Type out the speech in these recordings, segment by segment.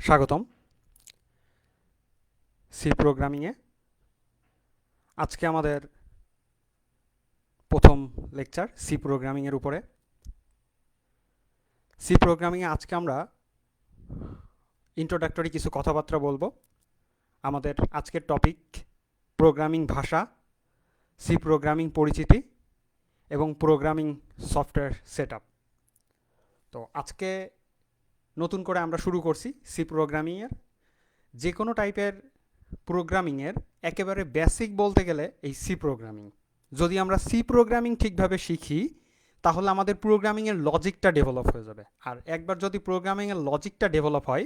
স্বাগতম সি প্রোগ্রামিংয়ে। আজকে আমাদের প্রথম লেকচার সি প্রোগ্রামিংয়ের উপরে। সি প্রোগ্রামিংয়ে আজকে আমরা ইন্ট্রোডাক্টরি কিছু কথাবার্তা বলবো। আমাদের আজকের টপিক প্রোগ্রামিং ভাষা, সি প্রোগ্রামিং পরিচিতি এবং প্রোগ্রামিং সফটওয়্যার সেটআপ। তো আজকে নতুন করে আমরা শুরু করছি সি প্রোগ্রামিংয়ের। যে কোনো টাইপের প্রোগ্রামিংয়ের একেবারে বেসিক বলতে গেলে এই সি প্রোগ্রামিং। যদি আমরা সি প্রোগ্রামিং ঠিকভাবে শিখি তাহলে আমাদের প্রোগ্রামিংয়ের লজিকটা ডেভেলপ হয়ে যাবে। আর একবার যদি প্রোগ্রামিংয়ের লজিকটা ডেভেলপ হয়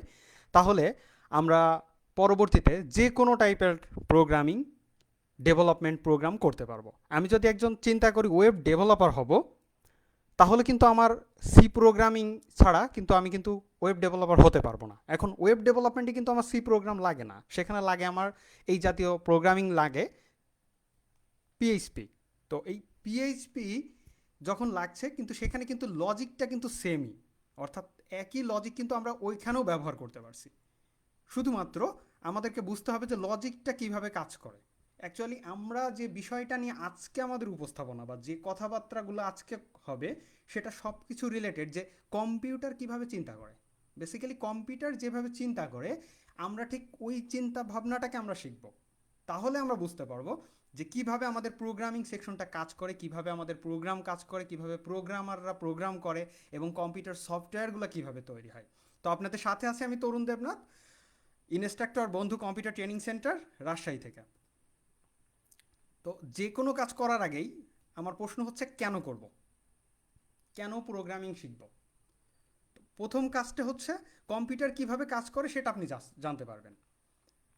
তাহলে আমরা পরবর্তীতে যে কোনো টাইপের প্রোগ্রামিং ডেভেলপমেন্ট প্রোগ্রাম করতে পারবো। আমি যদি একজন চিন্তা করি ওয়েব ডেভেলপার হব, তাহলে কিন্তু আমার সি প্রোগ্রামিং ছাড়া কিন্তু আমি কিন্তু ওয়েব ডেভেলপার হতে পারবো না। এখন ওয়েব ডেভেলপমেন্টে কিন্তু আমার সি প্রোগ্রাম লাগে না, সেখানে লাগে আমার এই জাতীয় প্রোগ্রামিং লাগে পিএইচপি। তো এই পিএইচপি যখন লাগছে কিন্তু সেখানে কিন্তু লজিকটা কিন্তু সেমই, অর্থাৎ একই লজিক কিন্তু আমরা ওইখানেও ব্যবহার করতে পারছি। শুধুমাত্র আমাদেরকে বুঝতে হবে যে লজিকটা কিভাবে কাজ করে। অ্যাকচুয়ালি আমরা যে বিষয়টা নিয়ে আজকে আমাদের উপস্থাপনা বা যে কথাবার্তাগুলো আজকে হবে সেটা সব কিছু রিলেটেড, যে কম্পিউটার কিভাবে চিন্তা করে। বেসিক্যালি কম্পিউটার যেভাবে চিন্তা করে আমরা ঠিক ওই চিন্তা ভাবনাটাকে আমরা শিখব। তাহলে আমরা বুঝতে পারবো যে কিভাবে আমাদের প্রোগ্রামিং সেকশনটা কাজ করে, কিভাবে আমাদের প্রোগ্রাম কাজ করে, কিভাবে প্রোগ্রামাররা প্রোগ্রাম করে এবং কম্পিউটার সফটওয়্যারগুলো কিভাবে তৈরি হয়। তো আপনাদের সাথে আছি আমি তরুণ দেবনাথ, ইনস্ট্রাক্টর বন্ধু কম্পিউটার ট্রেনিং সেন্টার, রাজশাহী থেকে। তো যে কোনো কাজ করার আগেই আমার প্রশ্ন হচ্ছে কেন করব, কেন প্রোগ্রামিং শিখব। প্রথম কাজটা হচ্ছে কম্পিউটার কিভাবে কাজ করে সেটা আপনি জানতে পারবেন।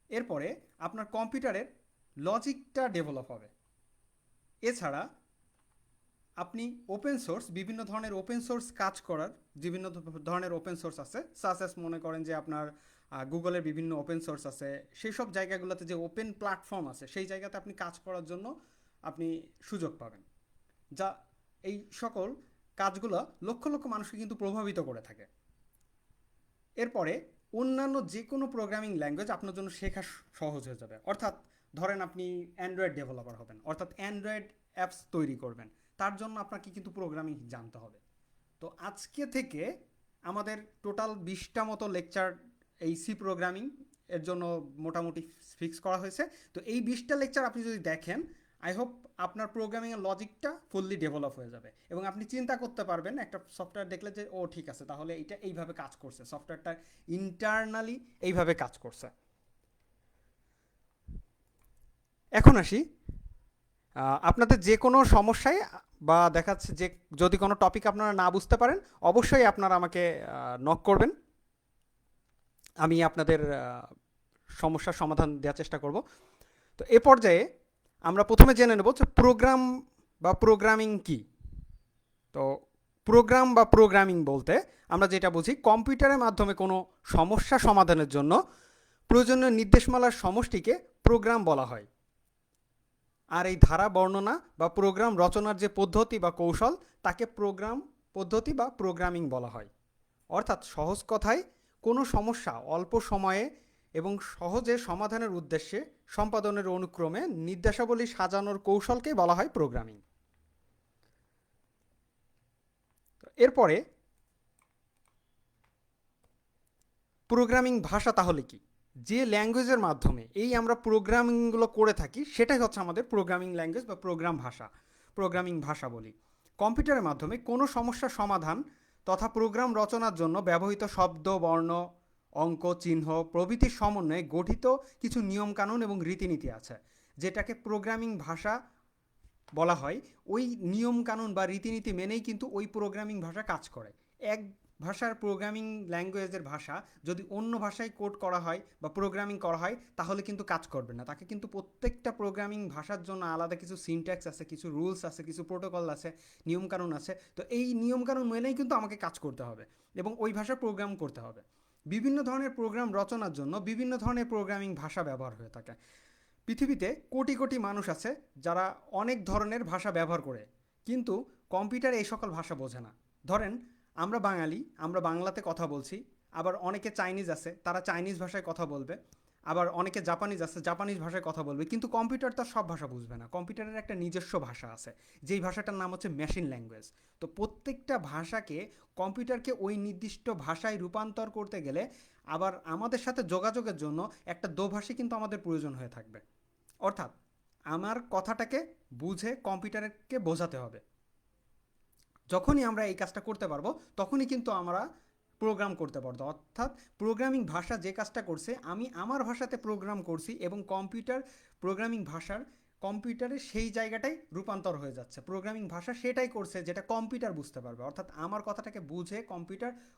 এরপরে আপনার কম্পিউটারের লজিকটা ডেভেলপ হবে। এছাড়া আপনি ওপেন সোর্স, বিভিন্ন ধরনের ওপেন সোর্স কাজ করার বিভিন্ন ধরনের ওপেন সোর্স আছে, সাসেস মনে করেন যে আপনার গুগলের বিভিন্ন ওপেন সোর্স আছে, সেই সব জায়গাগুলোতে যে ওপেন প্ল্যাটফর্ম আছে সেই জায়গাতে আপনি কাজ করার জন্য আপনি সুযোগ পাবেন, যা এই সকল কাজগুলো লক্ষ লক্ষ মানুষকে কিন্তু প্রভাবিত করে থাকে। এরপরে অন্যান্য যে কোনো প্রোগ্রামিং ল্যাঙ্গুয়েজ আপনার জন্য শেখা সহজ হয়ে যাবে। অর্থাৎ ধরেন আপনি অ্যান্ড্রয়েড ডেভেলপার হবেন, অর্থাৎ অ্যান্ড্রয়েড অ্যাপস তৈরি করবেন, তার জন্য আপনাকে কিন্তু প্রোগ্রামিং জানতে হবে। তো আজকে থেকে আমাদের টোটাল 20টা মতো লেকচার এই সি প্রোগ্রামিং এর জন্য মোটামুটি ফিক্স করা হয়েছে। তো এই 20টা লেকচার আপনি যদি দেখেন, আই হোপ আপনার প্রোগ্রামিংয়ের লজিকটা ফুললি ডেভেলপ হয়ে যাবে এবং আপনি চিন্তা করতে পারবেন একটা সফটওয়্যার দেখলে যে ও ঠিক আছে, তাহলে এটা এইভাবে কাজ করছে, সফটওয়্যারটা ইন্টারনালি এইভাবে কাজ করছে। এখন আসি আপনাদের যে কোনো সমস্যায় বা দেখাচ্ছে যে যদি কোনো টপিক আপনারা না বুঝতে পারেন অবশ্যই আপনারা আমাকে নক করবেন, আমি আপনাদের সমস্যার সমাধান দেওয়ার চেষ্টা করব। তো এ পর্যায়ে আমরা প্রথমে জেনে নেব যে প্রোগ্রাম বা প্রোগ্রামিং কি। তো প্রোগ্রাম বা প্রোগ্রামিং বলতে আমরা যেটা বুঝি কম্পিউটারের মাধ্যমে কোনো সমস্যা সমাধানের জন্য প্রয়োজনীয় নির্দেশমালার সমষ্টিকে প্রোগ্রাম বলা হয়। আর এই ধারা বর্ণনা বা প্রোগ্রাম রচনার যে পদ্ধতি বা কৌশল তাকে প্রোগ্রাম পদ্ধতি বা প্রোগ্রামিং বলা হয়। অর্থাৎ সহজ কথায় কোনো সমস্যা অল্প সময়ে এবং সহজে সমাধানের উদ্দেশ্যে সম্পাদনের অনুক্রমে নির্দেশাবলী সাজানোর কৌশলকে বলা হয় প্রোগ্রামিং। এরপরে প্রোগ্রামিং ভাষা তাহলে কি, যে ল্যাঙ্গুয়েজের মাধ্যমে এই আমরা প্রোগ্রামিংগুলো করে থাকি সেটাই হচ্ছে আমাদের প্রোগ্রামিং ল্যাঙ্গুয়েজ বা প্রোগ্রাম ভাষা, প্রোগ্রামিং ভাষা বলি। কম্পিউটারের মাধ্যমে কোনো সমস্যার সমাধান তথা প্রোগ্রাম রচনার জন্য ব্যবহৃত শব্দ, বর্ণ, অঙ্ক, চিহ্ন প্রভৃতির সমন্বয়ে গঠিত কিছু নিয়মকানুন এবং রীতিনীতি আছে, যেটাকে প্রোগ্রামিং ভাষা বলা হয়। ওই নিয়মকানুন বা রীতিনীতি মেনেই কিন্তু ওই প্রোগ্রামিং ভাষা কাজ করে। এক ভাষার প্রোগ্রামিং ল্যাঙ্গুয়েজের ভাষা যদি অন্য ভাষায় কোড করা হয় বা প্রোগ্রামিং করা হয় তাহলে কিন্তু কাজ করবে না। তাকে কিন্তু প্রত্যেকটা প্রোগ্রামিং ভাষার জন্য আলাদা কিছু সিনট্যাক্স আছে, কিছু রুলস আছে, কিছু প্রোটোকল আছে, নিয়মকানুন আছে। তো এই নিয়মকানুন মেনেই কিন্তু আমাকে কাজ করতে হবে এবং ওই ভাষা প্রোগ্রাম করতে হবে। বিভিন্ন ধরনের প্রোগ্রাম রচনার জন্য বিভিন্ন ধরনের প্রোগ্রামিং ভাষা ব্যবহার হয়ে থাকে। পৃথিবীতে কোটি কোটি মানুষ আছে যারা অনেক ধরনের ভাষা ব্যবহার করে, কিন্তু কম্পিউটার এই সকল ভাষা বোঝে না। ধরেন আমরা বাঙালি, আমরা বাংলাতে কথা বলছি, আবার অনেকে চাইনিজ আছে, তারা চাইনিজ ভাষায় কথা বলবে, আবার অনেকে জাপানিজ আছে, জাপানিজ ভাষায় কথা বলবে। কিন্তু কম্পিউটার তো সব ভাষা বুঝবে না, কম্পিউটারের একটা নিজস্ব ভাষা আছে, যেই ভাষাটার নাম হচ্ছে মেশিন ল্যাঙ্গুয়েজ। তো প্রত্যেকটা ভাষাকে, কম্পিউটারকে ওই নির্দিষ্ট ভাষায় রূপান্তর করতে গেলে আবার আমাদের সাথে যোগাযোগের জন্য একটা দোভাষী কিন্তু আমাদের প্রয়োজন হয়ে থাকবে। অর্থাৎ আমার কথাটাকে বুঝে কম্পিউটারকে বোঝাতে হবে। যখনই আমরা এই কাজটা করতে পারবো, তখনই কিন্তু আমরা প্রোগ্রাম করতে পারবো। অর্থাৎ প্রোগ্রামিং ভাষা যে কাজটা করছে, আমি আমার ভাষাতে প্রোগ্রাম করছি এবং কম্পিউটার প্রোগ্রামিং ভাষার কম্পিউটারে সেই জায়গাটাই রূপান্তর হয়ে যাচ্ছে। প্রোগ্রামিং ভাষা সেটাই করছে যেটা কম্পিউটার বুঝতে পারবে। অর্থাৎ আমার কথাটাকে বুঝে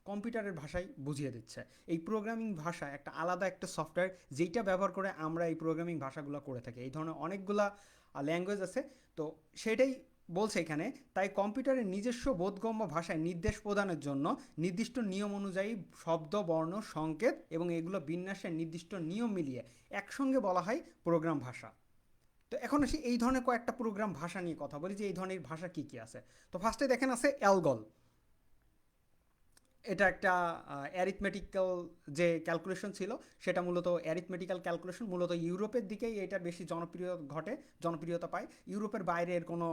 কম্পিউটারের ভাষায় বুঝিয়ে দিচ্ছে। এই প্রোগ্রামিং ভাষা একটা আলাদা একটা সফটওয়্যার, যেইটা ব্যবহার করে আমরা এই প্রোগ্রামিং ভাষাগুলো করে থাকি। এই ধরনের অনেকগুলা ল্যাঙ্গুয়েজ আছে। তো সেটাই বলছে এখানে। তাই কম্পিউটারের নিজস্ব বোধগম্য ভাষায় নির্দেশ প্রদানের জন্য নির্দিষ্ট নিয়ম অনুযায়ী শব্দ, বর্ণ, সংকেত এবং এগুলো বিন্যাসের নির্দিষ্ট নিয়ম মিলিয়ে একসঙ্গে বলা হয় প্রোগ্রাম ভাষা। তো এখন আসি এই ধরনের কয়েকটা প্রোগ্রাম ভাষা নিয়ে কথা বলি, যে এই ধরনের ভাষা কী কী আছে। তো ফার্স্টে দেখেন আছে অ্যালগল। এটা একটা অ্যারিথমেটিক্যাল যে ক্যালকুলেশন ছিল, সেটা মূলত অ্যারিথমেটিক্যাল ক্যালকুলেশন, মূলত ইউরোপের দিকেই এটা বেশি জনপ্রিয়তা পায়। ইউরোপের বাইরে এর কোনো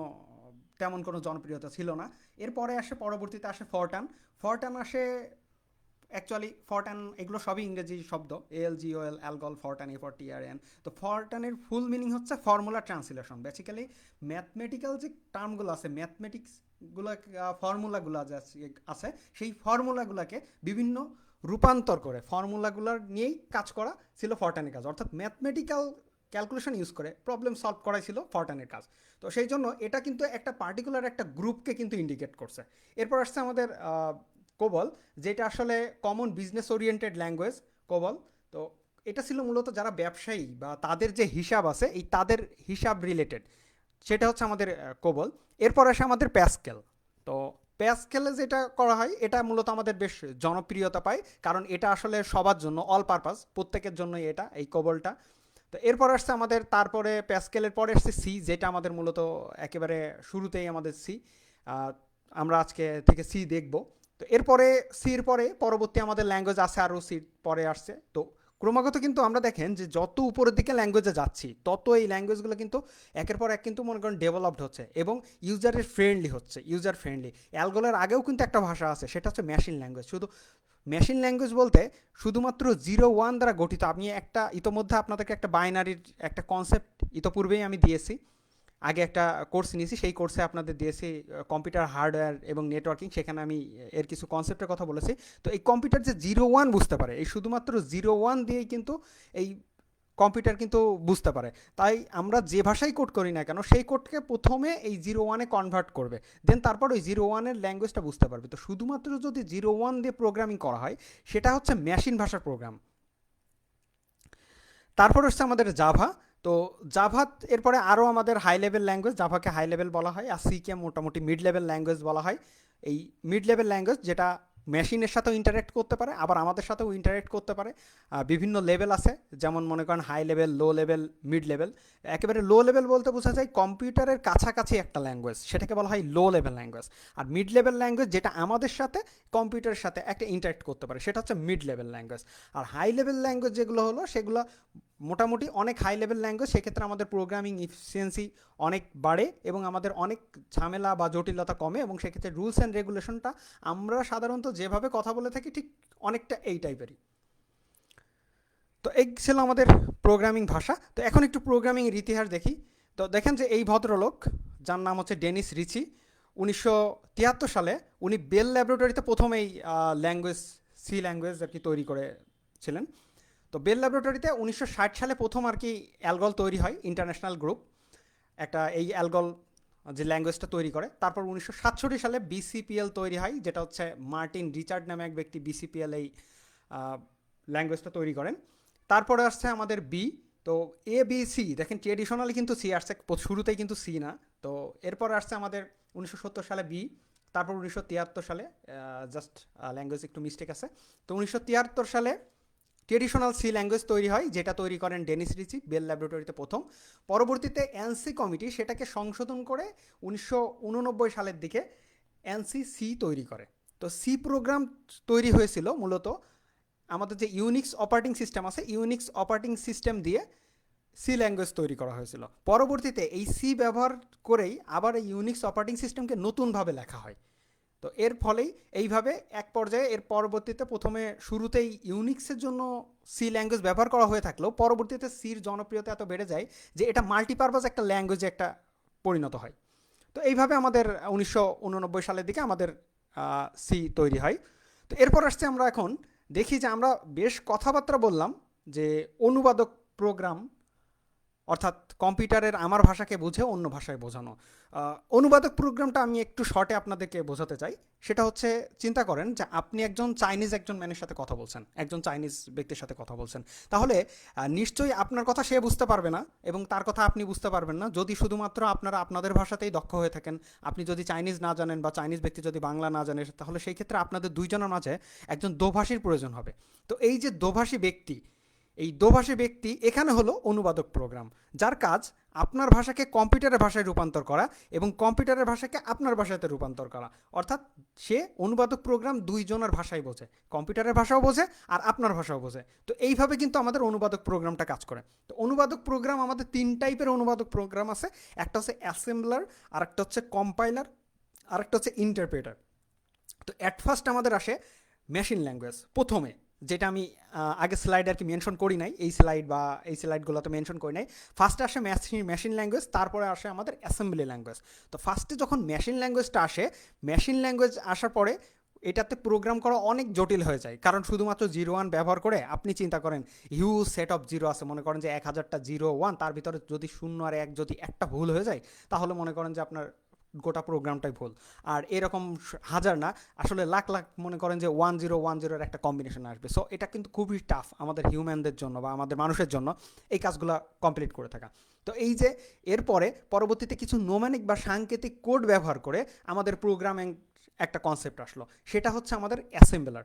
তেমন কোনো জনপ্রিয়তা ছিল না। এরপরে আসে, পরবর্তীতে আসে ফরটান। ফরটান আসে, অ্যাকচুয়ালি ফরটান এগুলো সবই ইংরেজি শব্দ, ALGOL, অ্যালগল, ফরটান, A40RN। তো ফরটানের ফুল মিনিং হচ্ছে ফর্মুলা ট্রান্সলেশন। বেসিক্যালি ম্যাথমেটিক্যাল যে টার্মগুলো আছে, ম্যাথমেটিক্সগুলো, ফর্মুলাগুলো যে আছে, সেই ফর্মুলাগুলোকে বিভিন্ন রূপান্তর করে ফর্মুলাগুলোর নিয়েই কাজ করা ছিল ফরটানের কাজ। অর্থাৎ ম্যাথমেটিক্যাল ক্যালকুলেশন ইউজ করে প্রবলেম সলভ করাই ছিল ফরটানের কাজ। তো সেই জন্য এটা কিন্তু একটা পার্টিকুলার একটা গ্রুপকে কিন্তু ইন্ডিকেট করছে। এরপর আসছে আমাদের কোবল, যেটা আসলে common business oriented language, COBOL. তো এটা ছিল মূলত যারা ব্যবসায়ী বা তাদের যে হিসাব আছে, এই তাদের হিসাব রিলেটেড, সেটা হচ্ছে আমাদের কোবল। এরপর আসে আমাদের প্যাসকেল। তো প্যাসকেলে যেটা করা হয়, এটা মূলত আমাদের বেশ জনপ্রিয়তা পায়, কারণ এটা আসলে সবার জন্য, অল পারপাস, প্রত্যেকের জন্যই এটা, এই কোবলটা। তো এরপর আসছে আমাদের, তারপরে প্যাসকেলের পরে আসছে সি, যেটা আমাদের মূলত একেবারে শুরুতেই আমাদের সি। আমরা আজকে থেকে সি দেখব। তো এরপরে সির পরে পরবর্তী আমাদের ল্যাঙ্গুয়েজ আছে, আরও সির পরে আসছে। তো ক্রমাগত কিন্তু আমরা দেখেন যে যত উপরের দিকে ল্যাঙ্গুয়েজে যাচ্ছি, তত এই ল্যাঙ্গুয়েজগুলো কিন্তু একের পর এক কিন্তু মনে করেন ডেভেলপড হচ্ছে এবং ইউজারের ফ্রেন্ডলি হচ্ছে, ইউজার ফ্রেন্ডলি। অ্যালগোলের আগেও কিন্তু একটা ভাষা আছে, সেটা হচ্ছে মেশিন ল্যাঙ্গুয়েজ। শুধু মেশিন ল্যাঙ্গুয়েজ বলতে শুধুমাত্র 0-1 দ্বারা গঠিত। আমি একটা ইতোমধ্যে আপনাদেরকে একটা বাইনারির একটা কনসেপ্ট ইতোপূর্বেই আমি দিয়েছি, আগে একটা কোর্স নিয়েছি, সেই কোর্সে আপনাদের দিয়েছি কম্পিউটার হার্ডওয়্যার এবং নেটওয়ার্কিং, সেখানে আমি এর কিছু কনসেপ্টের কথা বলেছি। তো এই কম্পিউটার যে 0-1 বুঝতে পারে, এই শুধুমাত্র 0-1 দিয়েই কিন্তু এই কম্পিউটার কিন্তু বুঝতে পারে। তাই আমরা যে ভাষাই কোড করি না কেন, সেই কোডকে প্রথমে এই 0-1-এ কনভার্ট করবে, দেন তারপর ওই 0-1-এর ল্যাঙ্গুয়েজটা বুঝতে পারবে। তো শুধুমাত্র যদি 0-1 দিয়ে প্রোগ্রামিং করা হয়, সেটা হচ্ছে মেশিন ভাষার প্রোগ্রাম। তারপর হচ্ছে আমাদের জাভা। তো জাভা এরপরে আরও আমাদের হাই লেভেল ল্যাঙ্গুয়েজ, জাভাকে হাই লেভেল বলা হয়, আর সিকে মোটামুটি মিড লেভেল ল্যাঙ্গুয়েজ বলা হয়। এই মিড লেভেল ল্যাঙ্গুয়েজ যেটা মেশিনের সাথেও ইন্টারেক্ট করতে পারে, আবার আমাদের সাথেও ইন্টারেক্ট করতে পারে। বিভিন্ন লেভেল আছে, যেমন মনে করেন high level, low level, mid level. একেবারে লো লেভেল বলতে বোঝা যায় কম্পিউটারের কাছাকাছি একটা ল্যাঙ্গুয়েজ, সেটাকে বলা হয় লো লেভেল ল্যাঙ্গুয়েজ। আর মিড লেভেল ল্যাঙ্গুয়েজ যেটা আমাদের সাথে, কম্পিউটারের সাথে একটা ইন্টারেক্ট করতে পারে, সেটা হচ্ছে মিড লেভেল ল্যাঙ্গুয়েজ। আর হাই লেভেল ল্যাঙ্গুয়েজ যেগুলো হলো, সেগুলো মোটামুটি অনেক হাই লেভেল ল্যাঙ্গুয়েজ, সেক্ষেত্রে আমাদের প্রোগ্রামিং ইফিসিয়েন্সি অনেক বাড়ে এবং আমাদের অনেক ঝামেলা বা জটিলতা কমে, এবং সেক্ষেত্রে রুলস অ্যান্ড রেগুলেশনটা আমরা সাধারণত যেভাবে কথা বলে থাকি ঠিক অনেকটা এই টাইপেরই। তো এই ছিল আমাদের প্রোগ্রামিং ভাষা। তো এখন একটু প্রোগ্রামিংয়ের ইতিহাস দেখি। তো দেখেন যে এই ভদ্রলোক, যার নাম হচ্ছে ডেনিস রিচি, 1973 সালে উনি বেল ল্যাবরেটরিতে প্রথম এই ল্যাঙ্গুয়েজ, সি ল্যাঙ্গুয়েজ আর কি তৈরি করেছিলেন। তো বেল ল্যাবরেটরিতে 1960 সালে প্রথম আর কি অ্যালগল তৈরি হয়, ইন্টারন্যাশনাল গ্রুপ একটা এই অ্যালগল যে ল্যাঙ্গুয়েজটা তৈরি করে। তারপর 1967 সালে BCPL তৈরি হয়, যেটা হচ্ছে মার্টিন রিচার্ড নামে এক ব্যক্তি BCPL এই ল্যাঙ্গুয়েজটা তৈরি করেন। তারপরে আসছে আমাদের বি। তো ABC দেখেন ট্রেডিশনালি কিন্তু সি আসছে, শুরুতেই কিন্তু সি না। তো এরপর আসছে আমাদের 1970 সালে বি। তারপর 1973 সালে, জাস্ট ল্যাঙ্গুয়েজ একটু মিস্টেক আছে। তো 1973 সালে ট্রেডিশনাল সি ল্যাঙ্গুয়েজ তৈরি হয়, যেটা তৈরি করেন ডেনিস রিচি বেল ল্যাবরেটরিতে প্রথম। পরবর্তীতে এনসি কমিটি সেটাকে সংশোধন করে 1989 সালের দিকে এনসি সি তৈরি করে। তো সি প্রোগ্রাম তৈরি হয়েছিল মূলত আমাদের যে ইউনিক্স অপারেটিং সিস্টেম আছে, ইউনিক্স অপারেটিং সিস্টেম দিয়ে সি ল্যাঙ্গুয়েজ তৈরি করা হয়েছিল। পরবর্তীতে এই সি ব্যবহার করেই আবার এই ইউনিক্স অপারেটিং সিস্টেমকে নতুনভাবে লেখা হয়। তো এর ফলেই এইভাবে এক পর্যায়ে এর পরবর্তীতে প্রথমে শুরুতেই ইউনিক্সের জন্য সি ল্যাঙ্গুয়েজ ব্যবহার করা হয়ে থাকলেও পরবর্তীতে সির জনপ্রিয়তা এত বেড়ে যায় যে এটা মাল্টিপারপাস একটা ল্যাঙ্গুয়েজে একটা পরিণত হয়। তো এইভাবে আমাদের 1989 সালের দিকে আমাদের সি তৈরি হয়। তো এরপর আসছে আমরা এখন দেখি যে আমরা বেশ কথাবার্তা বললাম যে অনুবাদক প্রোগ্রাম, অর্থাৎ কম্পিউটারের আমার ভাষাকে বুঝে অন্য ভাষায় বোঝানো। অনুবাদক প্রোগ্রামটা আমি একটু শর্টে আপনাদেরকে বোঝাতে চাই। সেটা হচ্ছে, চিন্তা করেন যে আপনি একজন চাইনিজ একজন ম্যানের সাথে কথা বলছেন, একজন চাইনিজ ব্যক্তির সাথে কথা বলছেন। তাহলে নিশ্চয়ই আপনার কথা সে বুঝতে পারবে না এবং তার কথা আপনি বুঝতে পারবেন না যদি শুধুমাত্র আপনারা আপনাদের ভাষাতেই দক্ষ হয়ে থাকেন। আপনি যদি চাইনিজ না জানেন বা চাইনিজ ব্যক্তি যদি বাংলা না জানে, তাহলে সেই ক্ষেত্রে আপনাদের দুইজনের মাঝে একজন দোভাষীর প্রয়োজন হবে। তো এই যে দোভাষী ব্যক্তি, এই দোভাষী ব্যক্তি এখানে হলো অনুবাদক প্রোগ্রাম, যার কাজ আপনার ভাষাকে কম্পিউটারের ভাষায় রূপান্তর করা এবং কম্পিউটারের ভাষাকে আপনার ভাষাতে রূপান্তর করা। অর্থাৎ সে অনুবাদক প্রোগ্রাম দুইজনের ভাষাই বোঝে, কম্পিউটারের ভাষাও বোঝে আর আপনার ভাষাও বোঝে। তো এইভাবে কিন্তু আমাদের অনুবাদক প্রোগ্রামটা কাজ করে। তো অনুবাদক প্রোগ্রাম আমাদের তিন টাইপের অনুবাদক প্রোগ্রাম আছে। একটা হচ্ছে অ্যাসেম্বলার, আরেকটা হচ্ছে কম্পাইলার, আরেকটা হচ্ছে ইন্টারপ্রেটার। তো অ্যাট ফার্স্ট আমাদের আসে মেশিন ল্যাঙ্গুয়েজ প্রথমে, যেটা আমি আগে স্লাইড আর কি মেনশন করি নাই, এই স্লাইড বা এই স্লাইডগুলোতে মেনশন করি নাই। ফার্স্টে আসে মেশিন ল্যাঙ্গুয়েজ, তারপরে আসে আমাদের অ্যাসেম্বলি ল্যাঙ্গুয়েজ। তো ফার্স্টে যখন মেশিন ল্যাঙ্গুয়েজটা আসে, মেশিন ল্যাঙ্গুয়েজ আসার পরে এটাতে প্রোগ্রাম করা অনেক জটিল হয়ে যায়, কারণ শুধুমাত্র 0-1 ব্যবহার করে আপনি চিন্তা করেন হিউজ সেট অফ জিরো আছে, মনে করেন যে 1000টা 0-1, তার ভিতরে যদি 0 আর 1 যদি একটা ভুল হয়ে যায় তাহলে মনে করেন যে আপনার গোটা প্রোগ্রামটাই ভুল। আর এরকম হাজার না, আসলে লাখ লাখ, মনে করেন যে 1010 একটা কম্বিনেশন আসবে। সো এটা কিন্তু খুবই টাফ আমাদের হিউম্যানদের জন্য বা আমাদের মানুষের জন্য এই কাজগুলো কমপ্লিট করে থাকা। তো এই যে এরপরে পরবর্তীতে কিছু নোম্যানিক বা সাংকেতিক কোড ব্যবহার করে আমাদের প্রোগ্রামিং একটা কনসেপ্ট আসলো, সেটা হচ্ছে আমাদের অ্যাসেম্বলার।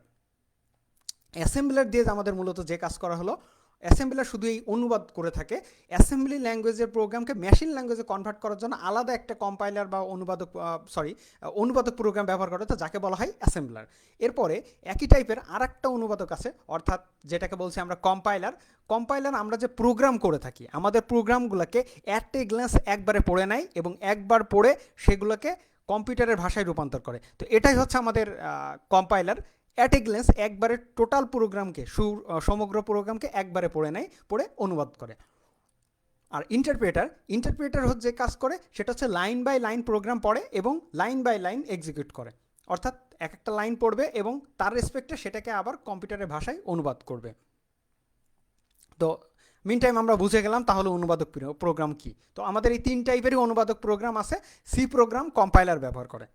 অ্যাসেম্বলার দিয়ে আমাদের মূলত যে কাজ করা হলো, অ্যাসেম্বলার শুধু এই অনুবাদ করে থাকে। অ্যাসেম্বলি ল্যাঙ্গুয়েজের প্রোগ্রামকে মেশিন ল্যাঙ্গুয়েজে কনভার্ট করার জন্য আলাদা একটা কম্পাইলার বা অনুবাদক প্রোগ্রাম ব্যবহার করে, তো যাকে বলা হয় অ্যাসেম্বলার। এরপরে একই টাইপের আর একটা অনুবাদক আছে, অর্থাৎ যেটাকে বলছি আমরা কম্পাইলার। কম্পাইলার আমরা যে প্রোগ্রাম করে থাকি, আমাদের প্রোগ্রামগুলোকে অ্যাট এ গ্ল্যান্স একবারে পড়ে নেয় এবং একবার পড়ে সেগুলোকে কম্পিউটারের ভাষায় রূপান্তর করে। তো এটাই হচ্ছে আমাদের কম্পাইলার। অ্যাট এ গ্লেন্স একবারে টোটাল প্রোগ্রামকে, সমগ্র প্রোগ্রামকে একবারে পড়ে নেয়, পড়ে অনুবাদ করে। আর ইন্টারপ্রেটার হচ্ছে যে কাজ করে সেটা হচ্ছে লাইন বাই লাইন প্রোগ্রাম পড়ে এবং লাইন বাই লাইন এক্সিকিউট করে। অর্থাৎ এক একটা লাইন পড়বে এবং তার রেসপেক্টে সেটাকে আবার কম্পিউটারের ভাষায় অনুবাদ করবে। তো মিন টাইম আমরা বুঝে গেলাম তাহলে অনুবাদক প্রোগ্রাম কি। তো আমাদের এই তিন টাইপেরই অনুবাদক প্রোগ্রাম আছে। সি প্রোগ্রাম কম্পাইলার ব্যবহার করে।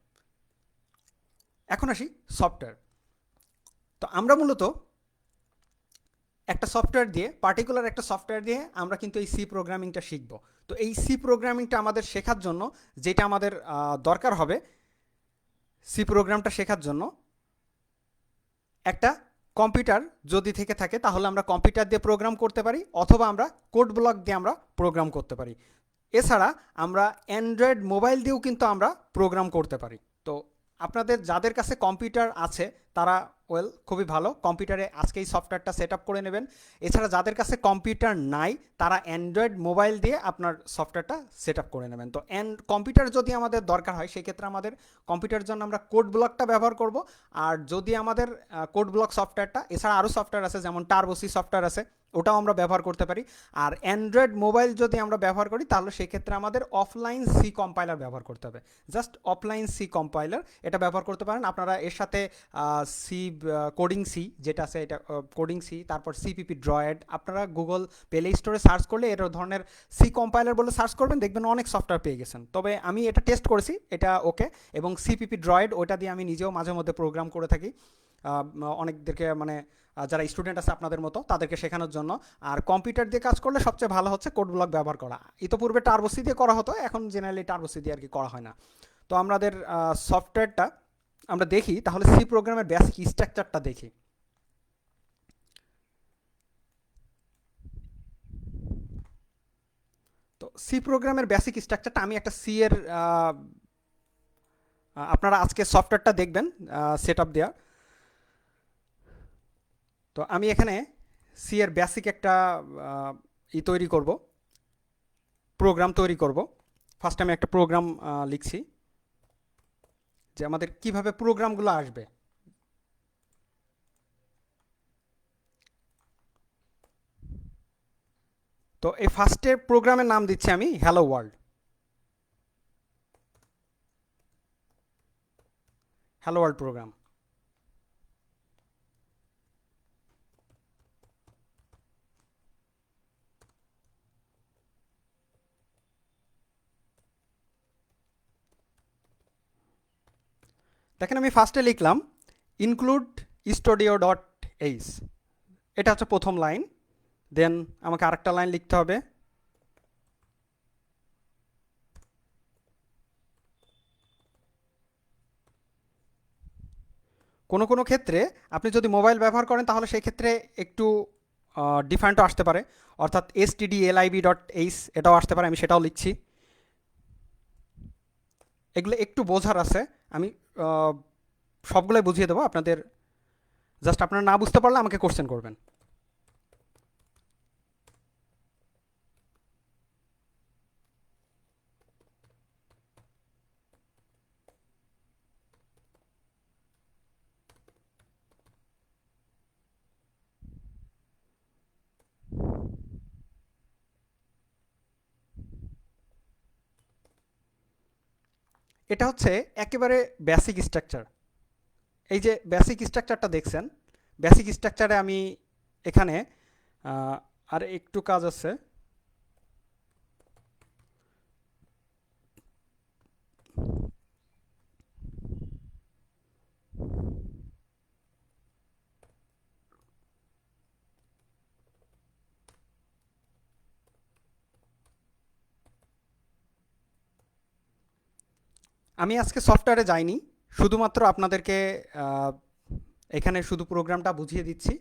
এখন আসি সফটওয়্যার। তো আমরা মূলত একটা সফটওয়্যার দিয়ে, পার্টিকুলার একটা সফটওয়্যার দিয়ে আমরা কিন্তু এই সি প্রোগ্রামিংটা শিখব। তো এই সি প্রোগ্রামিংটা আমাদের শেখার জন্য যেটা আমাদের দরকার হবে, সি প্রোগ্রামটা শেখার জন্য একটা কম্পিউটার যদি থেকে থাকে তাহলে আমরা কম্পিউটার দিয়ে প্রোগ্রাম করতে পারি, অথবা আমরা কোড ব্লক দিয়ে আমরা প্রোগ্রাম করতে পারি। এছাড়া আমরা অ্যান্ড্রয়েড মোবাইল দিয়েও কিন্তু আমরা প্রোগ্রাম করতে পারি। তো আপনাদের যাদের কাছে কম্পিউটার আছে তারা খুবই ভালো, কম্পিউটারে আজকে এই সফটওয়্যারটা সেট আপ করে নেবেন। এছাড়া যাদের কাছে কম্পিউটার নাই তারা অ্যান্ড্রয়েড মোবাইল দিয়ে আপনার সফটওয়্যারটা সেট আপ করে নেবেন। তো কম্পিউটার যদি আমাদের দরকার হয় সেই ক্ষেত্রে আমাদের কম্পিউটারের জন্য আমরা কোড ব্লকটা ব্যবহার করব। আর যদি আমাদের কোড ব্লক সফটওয়্যারটা, এছাড়া আরও সফটওয়্যার আছে যেমন টার্বোসি সফটওয়্যার আছে, ওটাও আমরা ব্যবহার করতে পারি। আর অ্যান্ড্রয়েড মোবাইল যদি আমরা ব্যবহার করি তাহলে সেক্ষেত্রে আমাদের অফলাইন সি কম্পাইলার ব্যবহার করতে হবে। জাস্ট অফলাইন সি কম্পাইলার এটা ব্যবহার করতে পারেন আপনারা। এর সাথে সি কোডিং সি যেটা আছে, এটা কোডিং সি, তারপর সিপিপি ড্রয়েড, আপনারা গুগল প্লে স্টোরে সার্চ করলে এর ধরনের সি কম্পাইলার বলে সার্চ করবেন, দেখবেন অনেক সফটওয়্যার পেয়ে গেছেন। তবে আমি এটা টেস্ট করেছি, এটা ওকে। এবং সিপিপি ড্রয়েড, ওটা দিয়ে আমি নিজেও মাঝে মধ্যে প্রোগ্রাম করে থাকি অনেকদেরকে, মানে যারা স্টুডেন্ট আছে আপনাদের মতো তাদেরকে শেখানোর জন্য। আর কম্পিউটার দিয়ে কাজ করলে সবচেয়ে ভালো হচ্ছে কোড ব্লক ব্যবহার করা। ইতোপূর্বে টার্বোসি দিয়ে করা হতো, এখন জেনারেলি টার্বোসি দিয়ে আর কি করা হয় না। তো আমাদের সফটওয়্যারটা আমরা দেখি, তাহলে সি প্রোগ্রামের বেসিক স্ট্রাকচারটা দেখি। তো সি প্রোগ্রামের বেসিক স্ট্রাকচারটা আমি একটা সি এর আপনারা আজকে সফটওয়্যারটা দেখবেন সেট আপ দেওয়া। তো আমি এখানে সি এর বেসিক একটা তৈরি করব, প্রোগ্রাম তৈরি করব। ফার্স্ট আমি একটা প্রোগ্রাম লিখছি যে আমাদের কিভাবে প্রোগ্রামগুলো আসবে। তো এই ফার্স্টে প্রোগ্রামের নাম দিচ্ছি আমি hello world. Hello world program. দেখেন আমি ফার্স্টে লিখলাম ইনক্লুড স্টুডিও ডট এইচ, এটা হচ্ছে প্রথম লাইন। দেন আমাকে আরেকটা লাইন লিখতে হবে, কোনো কোনো ক্ষেত্রে আপনি যদি মোবাইল ব্যবহার করেন তাহলে সেই ক্ষেত্রে একটু ডিফারেন্টও আসতে পারে, অর্থাৎ stdlib.h এটাও আসতে পারে, আমি সেটাও লিখছি। এগুলো একটু বোঝার আছে, আমি সবগুলোই বুঝিয়ে দেবো আপনাদের, জাস্ট আপনারা না বুঝতে পারলে আমাকে কোশ্চেন করবেন। এটা হচ্ছে একেবারে বেসিক স্ট্রাকচার। এই যে বেসিক স্ট্রাকচারটা দেখছেন, বেসিক স্ট্রাকচারে আমি এখানে আর একটু কাজ আছে। আমি আজকে সফটওয়্যারে যাইনি, শুধুমাত্র আপনাদেরকে এখানে শুধু প্রোগ্রামটা বুঝিয়ে দিচ্ছি।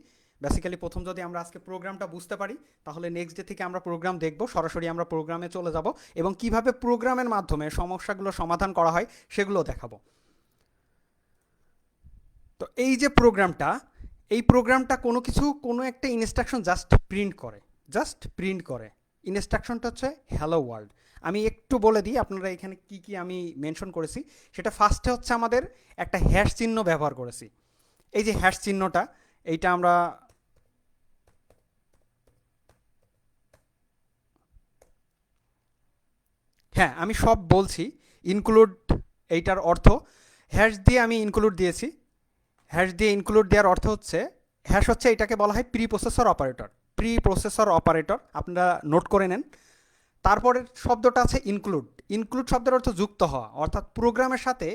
বেসিক্যালি প্রথম যদি আমরা আজকে প্রোগ্রামটা বুঝতে পারি তাহলে নেক্সট ডে থেকে আমরা প্রোগ্রাম দেখব, সরাসরি আমরা প্রোগ্রামে চলে যাব এবং কিভাবে প্রোগ্রামের মাধ্যমে সমস্যাগুলো সমাধান করা হয় সেগুলো দেখাবো। তো এই যে প্রোগ্রামটা, এই প্রোগ্রামটা কোনো কিছু, কোনো একটা ইনস্ট্রাকশন জাস্ট প্রিন্ট করে। ইনস্ট্রাকশনটা হচ্ছে হ্যালো ওয়ার্ল্ড। আমি একটু বলে দিই আপনারা এখানে কি কি আমি মেনশন করেছি। সেটা ফার্স্টে হচ্ছে আমাদের একটা হ্যাশ চিহ্ন ব্যবহার করেছি। এই যে হ্যাশ চিহ্নটা, এইটা আমরা হ্যাঁ আমি সব বলছি। ইনক্লুড, এইটার অর্থ হ্যাশ দিয়ে আমি ইনক্লুড দিয়েছি। হ্যাশ দিয়ে ইনক্লুড দেওয়ার অর্থ হচ্ছে, হ্যাশ হচ্ছে এটাকে বলা হয় pre processor operator. Pre processor operator আপনারা নোট করে নেন। তারপরের শব্দটা আছে ইনক্লুড। ইনক্লুড শব্দের অর্থ যুক্ত হওয়া, অর্থাৎ প্রোগ্রামের সাথে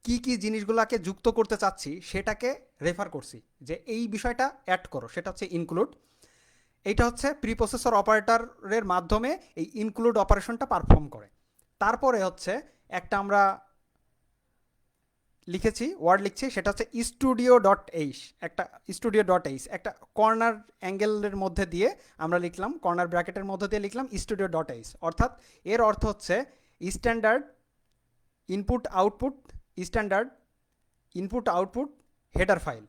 কি কি জিনিসগুলোকে যুক্ত করতে চাচ্ছি সেটাকে রেফার করছি, যে এই বিষয়টা অ্যাড করো, সেটা হচ্ছে ইনক্লুড। এইটা হচ্ছে প্রি প্রসেসর অপারেটরের মাধ্যমে এই ইনক্লুড অপারেশনটা পারফর্ম করে। তারপরে হচ্ছে একটা আমরা লিখেছি, ওয়ার্ড লিখছি, সেটা হচ্ছে স্টুডিও ডট এইচ। একটা স্টুডিও ডট এইচ একটা কর্নার অ্যাঙ্গেলের মধ্যে দিয়ে আমরা লিখলাম, কর্নার ব্র্যাকেটের মধ্যে দিয়ে লিখলাম স্টুডিও ডট এইচ। অর্থাৎ এর অর্থ হচ্ছে standard input output, standard input output header file.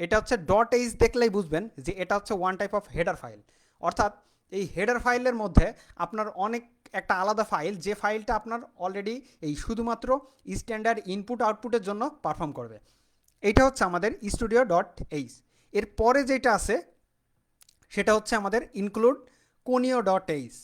এটা হচ্ছে ডট এইচ দেখলেই বুঝবেন যে এটা হচ্ছে one type of header file. অর্থাৎ এই হেডার ফাইলের মধ্যে আপনার অনেক একটা আলাদা ফাইল, যে ফাইলটা আপনার অলরেডি এই শুধুমাত্র স্ট্যান্ডার্ড ইনপুট আউটপুটের জন্য পারফর্ম করবে। এইটা হচ্ছে আমাদের স্টুডিও ডট এইচ। এর পরে যেটা আছে সেটা হচ্ছে আমাদের ইনক্লুড কোনিও ডট এইচ।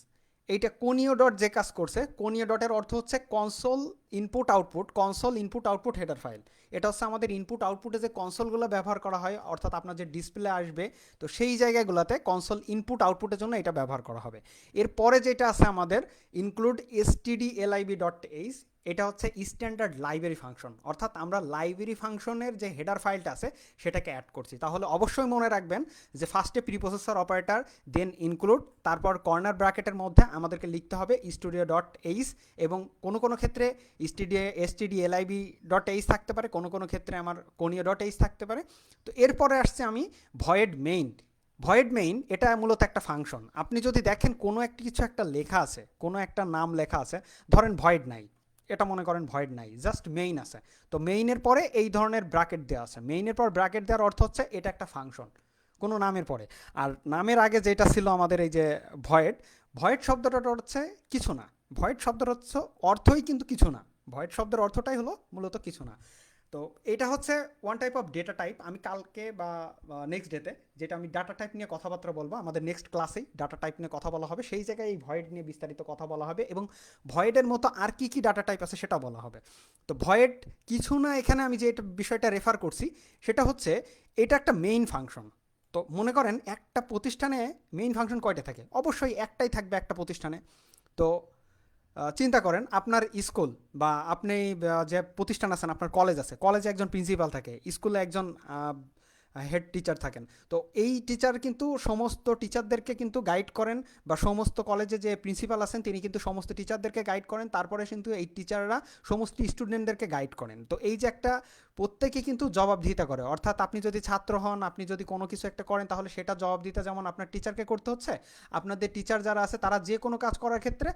এইটা কোনিও ডট যে কাজ করছে, কোনিও ডটের অর্থ হচ্ছে console input output, console input output header file. এটা হচ্ছে আমাদের ইনপুট আউটপুটে যে কনসোলগুলো ব্যবহার করা হয়, অর্থাৎ আপনার যে ডিসপ্লে আসবে, তো সেই জায়গাগুলোতে কনসোল ইনপুট আউটপুটের জন্য এটা ব্যবহার করা হবে। এরপরে যেটা আছে আমাদের ইনক্লুড stdlib.h, এটা হচ্ছে স্ট্যান্ডার্ড লাইব্রেরি ফাংশন। অর্থাৎ আমরা লাইব্রেরি ফাংশনের যে হেডার ফাইলটা আছে সেটাকে অ্যাড করছি। তাহলে অবশ্যই মনে রাখবেন যে ফার্স্টে প্রি প্রসেসর অপারেটর, দেন ইনক্লুড, তারপর কর্নার ব্র্যাকেটের মধ্যে আমাদেরকে লিখতে হবে স্টুডিও ডট এইচ, এবং কোনো কোনো ক্ষেত্রে stdlib.h থাকতে পারে, কোনো কোনো ক্ষেত্রে আমার কোনিও ডট এইচ থাকতে পারে। তো এরপরে আসছে আমি ভয়েড মেইন। ভয়েড মেইন এটা মূলত একটা ফাংশন। আপনি যদি দেখেন কোনো একটা কিছু একটা লেখা আছে, কোনো একটা নাম লেখা আছে, ধরেন ভয়েড নাই, এটা মনে করেন ভয়েড নাই, জাস্ট মেইন আছে। তো মেইনের পরে এই ধরনের ব্র্যাকেট দেওয়া আছে। মেইনের পর ব্র্যাকেট দেওয়ার অর্থ হচ্ছে এটা একটা ফাংশন। কোনো নামের পরে। আর নামের আগে যেটা ছিল আমাদের এই যে ভয়েড, ভয়েড শব্দটা হচ্ছে কিছু না। ভয়েড শব্দটা হচ্ছে অর্থই কিন্তু কিছু না। ভয়েড শব্দের অর্থটাই হলো মূলত কিছু না। তো এটা হচ্ছে one type of data type. আমি কালকে বা নেক্সট ডেতে যেটা আমি ডাটা টাইপ নিয়ে কথাবার্তা বলবো, আমাদের নেক্সট ক্লাসেই ডাটা টাইপ নিয়ে কথা বলা হবে, সেই জায়গায় এই ভয়েড নিয়ে বিস্তারিত কথা বলা হবে এবং ভয়েডের মতো আর কি কি ডাটা টাইপ আছে সেটা বলা হবে। তো ভয়েড কিছু না, এখানে আমি যে এটা বিষয়টা রেফার করছি সেটা হচ্ছে এটা একটা মেইন ফাংশন। তো মনে করেন একটা প্রতিষ্ঠানে মেইন ফাংশন কয়টা থাকে? অবশ্যই একটাই থাকবে একটা প্রতিষ্ঠানে। তো চিন্তা করেন আপনার স্কুল বা আপনি যে প্রতিষ্ঠান আছেন, আপনার কলেজ আছে, কলেজে একজন প্রিন্সিপাল থাকে, স্কুলে একজন হেড টিচার থাকেন। তো এই টিচার কিন্তু সমস্ত টিচারদেরকে কিন্তু গাইড করেন, বা সমস্ত কলেজে যে প্রিন্সিপাল আছেন তিনি কিন্তু সমস্ত টিচারদেরকে গাইড করেন, তারপরে কিন্তু এই টিচাররা সমস্ত স্টুডেন্টদেরকে গাইড করেন। তো এই যে একটা প্রত্যেকে কিন্তু জবাবদিহিতা করে, অর্থাৎ আপনি যদি ছাত্র হন, আপনি যদি কোনো কিছু একটা করেন, তাহলে সেটা জবাবদিহিতা যেমন আপনার টিচারকে করতে হচ্ছে, আপনাদের টিচার যারা আছে তারা যে কোনো কাজ করার ক্ষেত্রে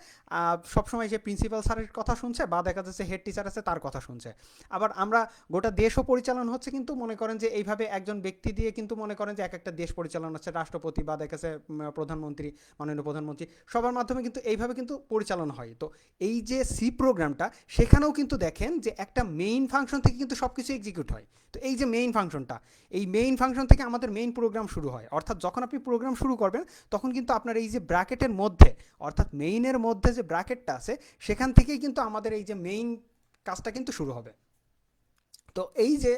সবসময় যে প্রিন্সিপাল স্যারের কথা শুনছে, বা দেখা যাচ্ছে হেড টিচার আছে তার কথা শুনছে। আবার আমরা গোটা দেশও পরিচালনা হচ্ছে কিন্তু মনে করেন যে এইভাবে একজন ব্যক্তি দিয়ে কিন্তু মনে করেন যে এক একটা দেশ পরিচালনা হচ্ছে, রাষ্ট্রপতি বা দেখা যাচ্ছে প্রধানমন্ত্রী, মাননীয় প্রধানমন্ত্রী, সবার মাধ্যমে কিন্তু এইভাবে কিন্তু পরিচালনা হয়। তো এই যে সি প্রোগ্রামটা, সেখানেও কিন্তু দেখেন যে একটা মেইন ফাংশন থেকে কিন্তু সব কিছু এক্সিকিউট হয়। তো এই যে মেইন ফাংশনটা, এই মেইন ফাংশন থেকে আমাদের মেইন প্রোগ্রাম শুরু হয়। অর্থাৎ যখন আপনি প্রোগ্রাম শুরু করবেন তখন কিন্তু আপনার এই যে ব্র্যাকেটের মধ্যে, অর্থাৎ মেইনের মধ্যে যে ব্র্যাকেটটা আছে, সেখান থেকেই কিন্তু আমাদের এই যে মেইন কাজটা কিন্তু শুরু হবে। তো এই যে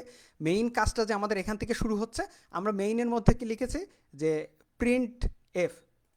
মেইন কাজটা যে আমাদের এখান থেকে শুরু হচ্ছে, আমরা মেইনের মধ্যে কি লিখেছি যে প্রিন্ট এফ,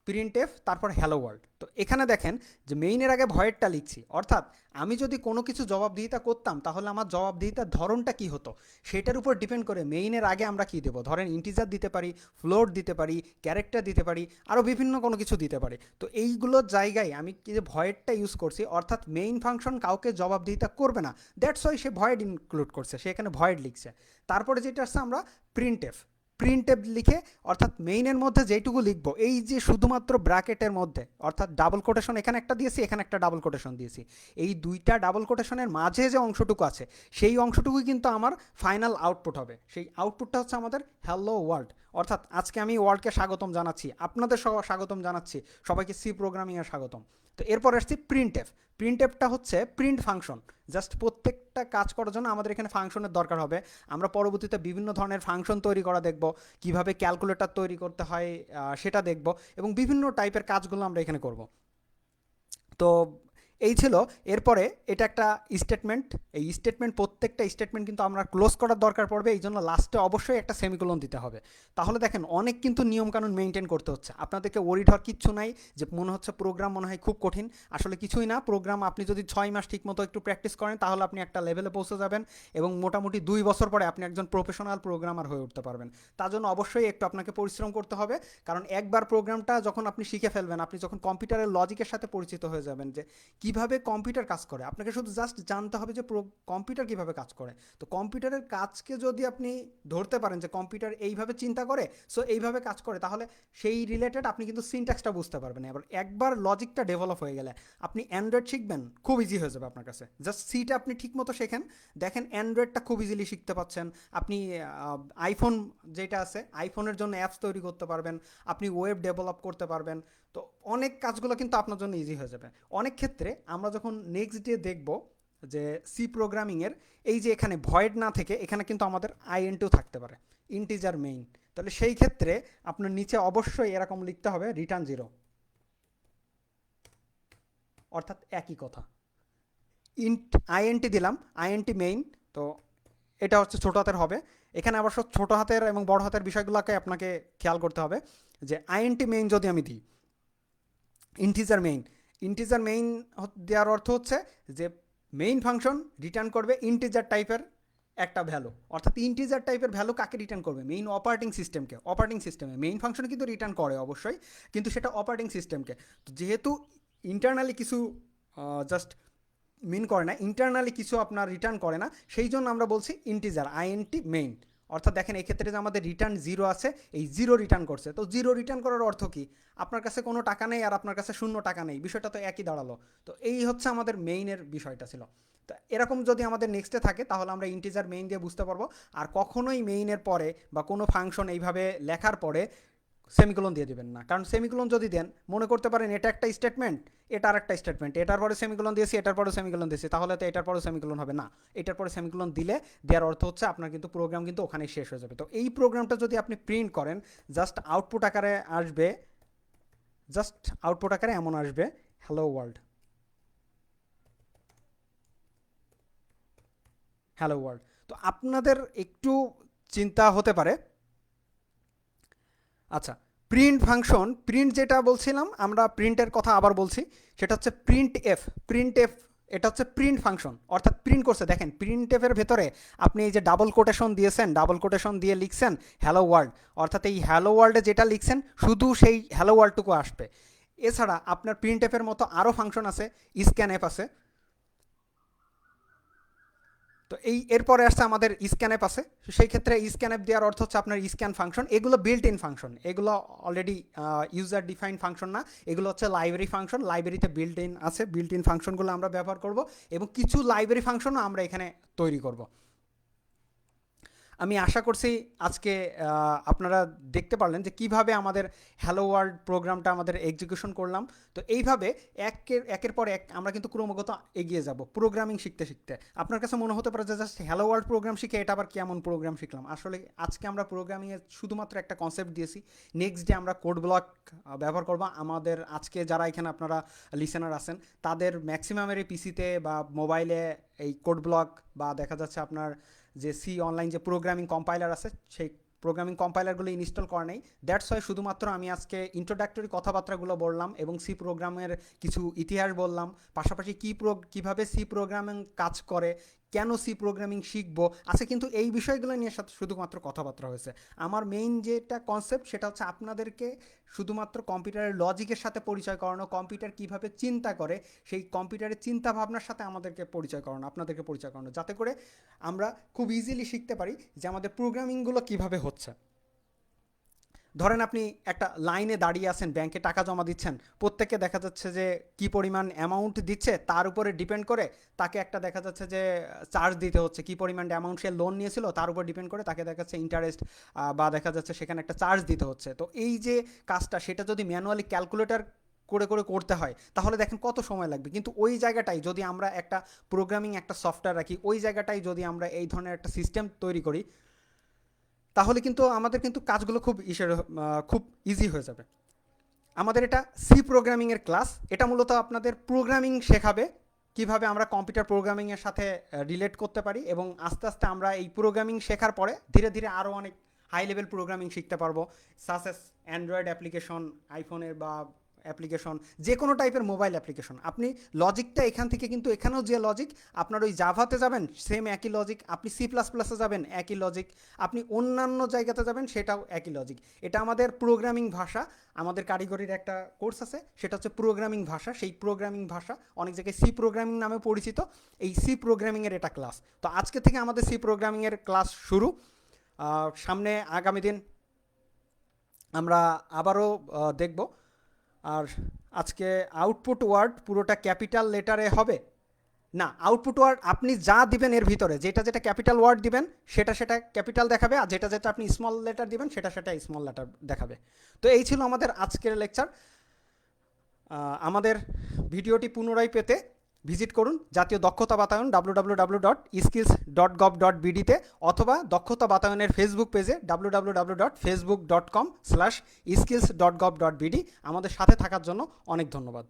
প্রিন্ট এফ তারপর হ্যালো ওয়ার্ল্ড। তো এখানে দেখেন যে মেইনের আগে ভয়েডটা লিখছি, অর্থাৎ আমি যদি কোনো কিছু জবাবদিহিতা করতাম তাহলে আমার জবাবদিহিতার ধরনটা কি হতো সেটার উপর ডিপেন্ড করে মেইনের আগে আমরা কি দেবো। ধরেন ইন্টিজার দিতে পারি, ফ্লোট দিতে পারি, ক্যারেক্টার দিতে পারি, আরও বিভিন্ন কোনো কিছু দিতে পারি। তো এইগুলোর জায়গায় আমি কি যে ভয়েডটা ইউজ করছি, অর্থাৎ মেইন ফাংশন কাউকে জবাবদিহিতা করবে না, that's why say void include করছে, সে এখানে ভয়েড লিখছে। তারপরে যেটা আসছে আমরা প্রিন্ট এফ, প্রিন্ট এফ লিখে, অর্থাৎ মেইনের মধ্যে যেইটুকু লিখবো এই যে শুধুমাত্র ব্র্যাকেটের মধ্যে, অর্থাৎ ডাবল কোটেশন এখানে একটা দিয়েছি, এখানে একটা ডাবল কোটেশন দিয়েছি, এই দুইটা ডাবল কোটেশনের মাঝে যে অংশটুকু আছে সেই অংশটুকুই কিন্তু আমার ফাইনাল আউটপুট হবে। সেই আউটপুটটা হচ্ছে আমাদের হ্যালো ওয়ার্ল্ড। অর্থাৎ আজকে আমি ওয়ার্ল্ডকে স্বাগতম জানাচ্ছি, আপনাদের স্বাগতম জানাচ্ছি, সবাইকে সি প্রোগ্রামিংয়ে স্বাগতম। তো এরপর আসছি প্রিন্ট এফ। প্রিন্ট এফটা হচ্ছে প্রিন্ট ফাংশন। জাস্ট প্রত্যেকটা কাজ করার জন্য আমাদের এখানে ফাংশনের দরকার হবে। আমরা পরবর্তীতে বিভিন্ন ধরনের ফাংশন তৈরি করা দেখব, কিভাবে ক্যালকুলেটর তৈরি করতে হয় সেটা দেখব, এবং বিভিন্ন টাইপের কাজগুলো আমরা এখানে করব। তো এই ছিল। এরপরে এটা একটা স্টেটমেন্ট, এই স্টেটমেন্ট প্রত্যেকটা স্টেটমেন্ট কিন্তু আমরা ক্লোজ করার দরকার পড়বে, এই জন্য লাস্টে অবশ্যই একটা সেমিকোলন দিতে হবে। তাহলে দেখেন অনেক কিন্তু নিয়মকানুন মেনটেন করতে হচ্ছে, আপনাদেরকে ওরিড হওয়ার কিচ্ছু নাই যে মনে হচ্ছে প্রোগ্রাম মনে হয় খুব কঠিন। আসলে কিছুই না, প্রোগ্রাম আপনি যদি 6 মাস ঠিক মতো একটু প্র্যাকটিস করেন তাহলে আপনি একটা লেভেলে পৌঁছে যাবেন, এবং মোটামুটি 2 বছর পরে আপনি একজন প্রফেশনাল প্রোগ্রামার হয়ে উঠতে পারবেন। তার জন্য অবশ্যই একটু আপনাকে পরিশ্রম করতে হবে, কারণ একবার প্রোগ্রামটা যখন আপনি শিখে ফেলবেন, আপনি যখন কম্পিউটারের লজিকের সাথে পরিচিত হয়ে যাবেন যে কিভাবে কম্পিউটার কাজ করে, আপনাকে শুধু জাস্ট জানতে হবে যে কম্পিউটার কিভাবে কাজ করে। তো কম্পিউটারের কাজকে যদি আপনি ধরতে পারেন যে কম্পিউটার এইভাবে চিন্তা করে, সো এইভাবে কাজ করে, তাহলে সেই রিলেটেড আপনি কিন্তু সিনট্যাক্সটা বুঝতে পারবেন। এবার একবার লজিকটা ডেভেলপ হয়ে গেলে আপনি অ্যান্ড্রয়েড শিখবেন, খুব ইজি হয়ে যাবে আপনার কাছে। জাস্ট সিটা আপনি ঠিক মতো শেখেন, দেখেন অ্যান্ড্রয়েডটা খুব ইজিলি শিখতে পাচ্ছেন। আপনি আইফোন যেটা আছে, আইফোনের জন্য অ্যাপস তৈরি করতে পারবেন, আপনি ওয়েব ডেভেলপ করতে পারবেন। তো অনেক কাজগুলো কিন্তু আপনার জন্য ইজি হয়ে যাবে। অনেক ক্ষেত্রে আমরা যখন নেক্সট ডে দেখব যে সি প্রোগ্রামিংয়ের এই যে এখানে ভয়েড না থেকে এখানে কিন্তু আমাদের আইএনটিও থাকতে পারে, ইন্টিজার মেইন। তাহলে সেই ক্ষেত্রে আপনার নিচে অবশ্যই এরকম লিখতে হবে রিটার্ন জিরো, অর্থাৎ একই কথা। ইন্ট আইএনটি দিলাম, আইএনটি মেইন। তো এটা হচ্ছে ছোটো হাতের হবে। এখানে অবশ্য ছোটো হাতের এবং বড় হাতের বিষয়গুলোকে আপনাকে খেয়াল করতে হবে। যে আইএনটি মেইন যদি আমি দিই ইন্টিজার মেইন, ইন্টিজার মেইন দেওয়ার অর্থ হচ্ছে যে মেইন ফাংশন রিটার্ন করবে ইন্টিজার টাইপের একটা ভ্যালু। অর্থাৎ ইন্টিজার টাইপের ভ্যালু কাকে রিটার্ন করবে? মেইন অপারেটিং সিস্টেমকে। অপারেটিং সিস্টেমে মেইন ফাংশন কিন্তু রিটার্ন করে অবশ্যই, কিন্তু সেটা অপারেটিং সিস্টেমকে। তো যেহেতু ইন্টারনালি কিছু জাস্ট মিন করে না, ইন্টারনালি কিছু আপনার রিটার্ন করে না, সেই জন্য আমরা বলছি ইন্টিজার আইএনটি মেইন। অর্থাৎ দেখেন এক্ষেত্রে যে আমাদের রিটার্ন জিরো আছে, এই জিরো রিটার্ন করছে। তো জিরো রিটার্ন করার অর্থ কি? আপনার কাছে কোনো টাকা নেই আর আপনার কাছে শূন্য টাকা নেই, বিষয়টা তো একই দাঁড়ালো। তো এই হচ্ছে আমাদের মেইনের বিষয়টা ছিল। তো এরকম যদি আমাদের নেক্সটে থাকে তাহলে আমরা ইন্টিজার মেইন দিয়ে বুঝতে পারবো। আর কখনোই মেইনের পরে বা কোনো ফাংশন এইভাবে লেখার পরে সেমিকোলন দিয়ে দেবেন না, কারণ সেমিকোলন যদি দেন, মনে করতে পারেন এটা একটা স্টেটমেন্ট, এটা আর একটা স্টেটমেন্ট, এটার পরে সেমিকোলন দিয়েছি, এটার পরে সেমিকোলন দিয়েছি, তাহলে তো এটার পরে সেমিকোলন হবে না। এটার পরে সেমিকোলন দিলে দেওয়ার অর্থ হচ্ছে আপনার কিন্তু প্রোগ্রাম কিন্তু ওখানেই শেষ হয়ে যাবে। তো এই প্রোগ্রামটা যদি আপনি প্রিন্ট করেন, জাস্ট আউটপুট আকারে আসবে, জাস্ট আউটপুট আকারে এমন আসবে, হ্যালো ওয়ার্ল্ড, হ্যালো ওয়ার্ল্ড। তো আপনাদের একটু চিন্তা হতে পারে, আচ্ছা প্রিন্ট ফাংশন, প্রিন্ট যেটা বলছিলাম আমরা, প্রিন্টের কথা আবার বলছি, সেটা হচ্ছে প্রিন্ট এফ। প্রিন্ট এফ এটা হচ্ছে প্রিন্ট ফাংশন, অর্থাৎ প্রিন্ট করছে। দেখেন প্রিন্ট এফের ভেতরে আপনি এই যে ডাবল কোটেশন দিয়েছেন, ডাবল কোটেশন দিয়ে লিখছেন হ্যালো ওয়ার্ল্ড, অর্থাৎ এই হ্যালো ওয়ার্ল্ডে যেটা লিখছেন শুধু সেই হ্যালো ওয়ার্ল্ডটুকু আসবে। এছাড়া আপনার প্রিন্ট এফের মতো আরও ফাংশন আছে, স্ক্যান এফ আছে। তো এই এরপরে আসছে আমাদের স্ক্যান অ্যাপ আছে। সেই ক্ষেত্রে স্ক্যান অ্যাপ দেওয়ার অর্থ হচ্ছে আপনার স্ক্যান ফাংশন। এগুলো বিল্ট ইন ফাংশন, এগুলো অলরেডি ইউজার ডিফাইন ফাংশন না, এগুলো হচ্ছে লাইব্রেরি ফাংশন। লাইব্রেরিতে বিল্ট ইন আছে, বিল্ট ইন ফাংশনগুলো আমরা ব্যবহার করব এবং কিছু লাইব্রেরি ফাংশনও আমরা এখানে তৈরি করব। আমি আশা করছি আজকে আপনারা দেখতে পারলেন যে কিভাবে আমাদের হ্যালো ওয়ার্ল্ড প্রোগ্রামটা আমাদের এক্সিকিউশন করলাম। তো এইভাবে একের পর এক আমরা কিন্তু ক্রমাগত এগিয়ে যাব প্রোগ্রামিং শিখতে শিখতে। আপনার কাছে মনে হতে পারে যে জাস্ট হ্যালো ওয়ার্ল্ড প্রোগ্রাম শিখে এটা আবার কেমন প্রোগ্রাম শিখলাম। আসলে আজকে আমরা প্রোগ্রামিংয়ের শুধুমাত্র একটা কনসেপ্ট দিয়েছি, নেক্সট ডে আমরা কোড ব্লক ব্যবহার করব। আমাদের আজকে যারা এখানে আপনারা লিসেনার আছেন তাদের ম্যাক্সিমামেরই পিসিতে বা মোবাইলে এই কোড ব্লক বা দেখা যাচ্ছে আপনার যে সি অনলাইন যে প্রোগ্রামিং কম্পাইলার আছে সেই প্রোগ্রামিং কম্পাইলারগুলো ইনস্টল করা নেই। দ্যাটস ওয়াই শুধুমাত্র আমি আজকে ইন্ট্রোডাক্টরি কথাবার্তাগুলো বললাম এবং সি প্রোগ্রামের কিছু ইতিহাস বললাম, পাশাপাশি কীভাবে সি প্রোগ্রামিং কাজ করে, কেন সি প্রোগ্রামিং শিখবো আছে, কিন্তু এই বিষয়গুলো নিয়ে সাথে শুধুমাত্র কথাবার্তা হয়েছে। আমার মেইন যেটা কনসেপ্ট সেটা হচ্ছে আপনাদেরকে শুধুমাত্র কম্পিউটারের লজিকের সাথে পরিচয় করানো, কম্পিউটার কিভাবে চিন্তা করে সেই কম্পিউটারের চিন্তা ভাবনার সাথে আমাদেরকে পরিচয় করানো, আপনাদেরকে পরিচয় করানো, যাতে করে আমরা খুব ইজিলি শিখতে পারি যে আমাদের প্রোগ্রামিংগুলো কিভাবে হচ্ছে। ধরেন আপনি একটা লাইনে দাঁড়িয়ে আছেন, ব্যাংকে টাকা জমা দিচ্ছেন, প্রত্যেকে দেখা যাচ্ছে যে কি পরিমাণ অ্যামাউন্ট দিচ্ছে তার উপরে ডিপেন্ড করে তাকে একটা দেখা যাচ্ছে যে চার্জ দিতে হচ্ছে, কি পরিমাণ অ্যামাউন্ট সে লোন নিয়েছিল তার উপর ডিপেন্ড করে তাকে দেখা যাচ্ছে ইন্টারেস্ট বা দেখা যাচ্ছে সেখানে একটা চার্জ দিতে হচ্ছে। তো এই যে কাজটা সেটা যদি ম্যানুয়ালি ক্যালকুলেটর করে করে করতে হয় তাহলে দেখেন কত সময় লাগবে। কিন্তু ওই জায়গাটাই যদি আমরা একটা প্রোগ্রামিং একটা সফটওয়্যার রাখি, ওই জায়গাটাই যদি আমরা এই ধরনের একটা সিস্টেম তৈরি করি তাহলে কিন্তু আমাদের কিন্তু কাজগুলো খুব ইজি হয়ে যাবে। আমাদের এটা সি প্রোগ্রামিংয়ের ক্লাস, এটা মূলত আপনাদের প্রোগ্রামিং শেখাবে, কিভাবে আমরা কম্পিউটার প্রোগ্রামিংয়ের সাথে রিলেট করতে পারি, এবং আস্তে আস্তে আমরা এই প্রোগ্রামিং শেখার পরে ধীরে ধীরে আরও অনেক হাই লেভেল প্রোগ্রামিং শিখতে পারবো, সাস এস অ্যান্ড্রয়েড অ্যাপ্লিকেশন, আইফোনের বা অ্যাপ্লিকেশন, যে কোনো টাইপের মোবাইল অ্যাপ্লিকেশন। আপনি লজিকটা এখান থেকে কিন্তু এখানেও যে লজিক আপনার ওই জাভাতে যাবেন সেম একই লজিক, আপনি সি প্লাস প্লাসে যাবেন একই লজিক, আপনি অন্যান্য জায়গাতে যাবেন সেটাও একই লজিক। এটা আমাদের প্রোগ্রামিং ভাষা, আমাদের কারিগরির একটা কোর্স আছে সেটা হচ্ছে প্রোগ্রামিং ভাষা। সেই প্রোগ্রামিং ভাষা অনেক জায়গায় সি প্রোগ্রামিং নামে পরিচিত, এই সি প্রোগ্রামিংয়ের এটা ক্লাস। তো আজকে থেকে আমাদের সি প্রোগ্রামিংয়ের ক্লাস শুরু। সামনে আগামী দিন আমরা আবারও দেখব। আর আজকে আউটপুট ওয়ার্ড পুরোটা ক্যাপিটাল লেটারে হবে না, আউটপুট ওয়ার্ড আপনি যা দিবেন এর ভিতরে যেটা যেটা ক্যাপিটাল ওয়ার্ড দিবেন সেটা সেটা ক্যাপিটাল দেখাবে, আর যেটা যেটা আপনি স্মল লেটার দিবেন সেটা সেটা স্মল লেটার দেখাবে। তো এই ছিল আমাদের আজকের লেকচার। আমাদের ভিডিওটি পুনরায় পেতে ভিজিট করুন জাতীয় দক্ষতা বাতায়ন www.skills.gov.bd-তে, অথবা দক্ষতা বাতায়নের ফেসবুক পেজে www.facebook.com/skills.gov.bd। আমাদের সাথে থাকার জন্য অনেক ধন্যবাদ।